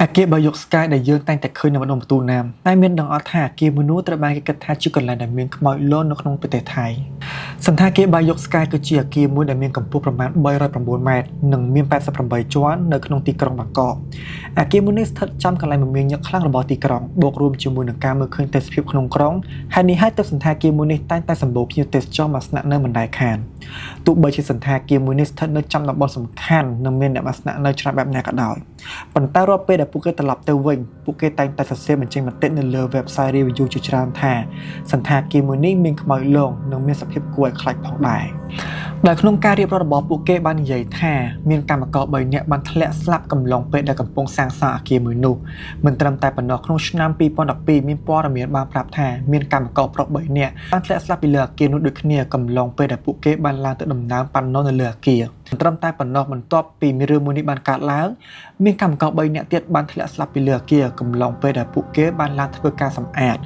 អាគារបើយកស្កាយដែលយើងតែងតែឃើញនៅម្ដុំបន្ទូណាមតែមានដឹងអត់ថាអាគារមួយនោះត្រូវបានគេគិតថាជាកន្លែងដែលមានខ្មោចលន់នៅក្នុងប្រទេសថៃសន្តាគារបើយកស្កាយគឺជាអាគារមួយដែលមានកម្ពស់ប្រមាណ309ម៉ែត្រនិងមាន88ជាន់នៅក្នុងទីក្រុងបាងកកអាគារមួយនេះស្ថិតចំកន្លែងមមាញឹកខ្លាំងរបស់ទីក្រុងបូករួមជាមួយនឹងការមើលឃើញទេសភាពក្នុងក្រុងហើយនេះហើយទើបសន្តាគារមួយនេះតែងតែសម្បូរភ្ញៀវទេសចរមកស្នាក់នៅមិនដែលខានទោះបីជាសន្តាគារមួយនេះស្ថិតនៅចំតំបន់សំខាន់និងមានអ្នកមកស្នាក់នៅច្រើនបែបណាក៏ដោយប៉ុន្តែរាល់ពេលដែលពួកគេត្រឡប់ទៅវិញពួកគេតែងតែសរសេរបញ្ចេញមតិនៅលើ website review ជាច្រើនថាសន្តាគារមួយនេះមានខ្មោចលងនិងមានសភាពគួរឲ្យខ្លាចផងដែរដែលក្នុងការរៀបរាប់របស់ពួកគេបាននិយាយថាមានកម្មករ3នាក់បានធ្លាក់ស្លាប់កំឡុងពេលដែលកំពុងសាងសង់អាគារមួយនោះមិនត្រឹមតែប៉ុណ្ណោះក្នុងឆ្នាំ2012មានព័ត៌មានបានប្រាប់ថាមានកម្មករប្រុស3នាក់បានធ្លាក់ស្លាប់ពីលើអាគារនោះដូចគ្នាកំឡុងពេលដែលពួកគេបានឡើងទៅដំណើរប៉ាណូនៅលើអាគារមិនត្រឹមតែប៉ុណ្ណោះបន្ទាប់ពីមានរឿងមួយនេះបានកើតឡើងមានកម្មករ3នាក់ទៀតបានធ្លាក់ស្លាប់ពីលើអាគារកំឡុងពេលដែលពួកគេបានឡើងធ្វើការសម្អាត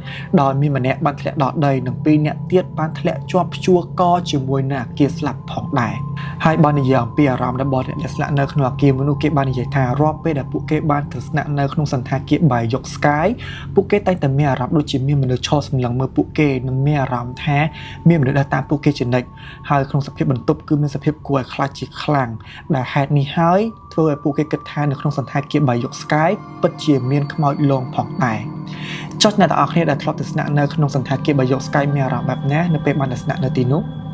ដោយមានម្នាក់បានធ្លាក់ដល់ដីនិង2នាក់ទៀតបានធ្លាក់ជាប់ព្យួរកជាមួយនឹងអាគារស្លាប់ផងដែរហើយបាននិយាយអំពីអារម្មណ៍របស់អ្នកដែលស្នាក់នៅក្នុងអាគារមួយនោះគេបាននិយាយថារាល់ពេលដែលពួកគេបានទៅស្នាក់នៅក្នុងសន្តាគារបាយយក Sky ពួកគេតែងតែមានអារម្មណ៍ដូចជាមានមនុស្សឈរសម្លឹងមើលពួកគេនិងមានអារម្មណ៍ថាមានមនុស្សដើរតាមពួកគេជានិច្ចហើយក្នុងសភាពបន្ទប់គឺមានសភាពគួរឲ្យខ្លាចជាខ្លាំងដែលហេតុនេះហើយធ្វើឲ្យពួកគេគិតថានៅក្នុងសន្តាគារបាយយក Sky ពិតជាមានខ្មោចលងផងដែរចុះអ្នកទាំងអស់គ្នាដែលធ្លាប់ទៅស្នាក់នៅក្នុងសន្តាគារបាយយក Sky មានអារម្មណ៍បែបណានៅពេលបានទៅស្នាក់នៅទីនោះ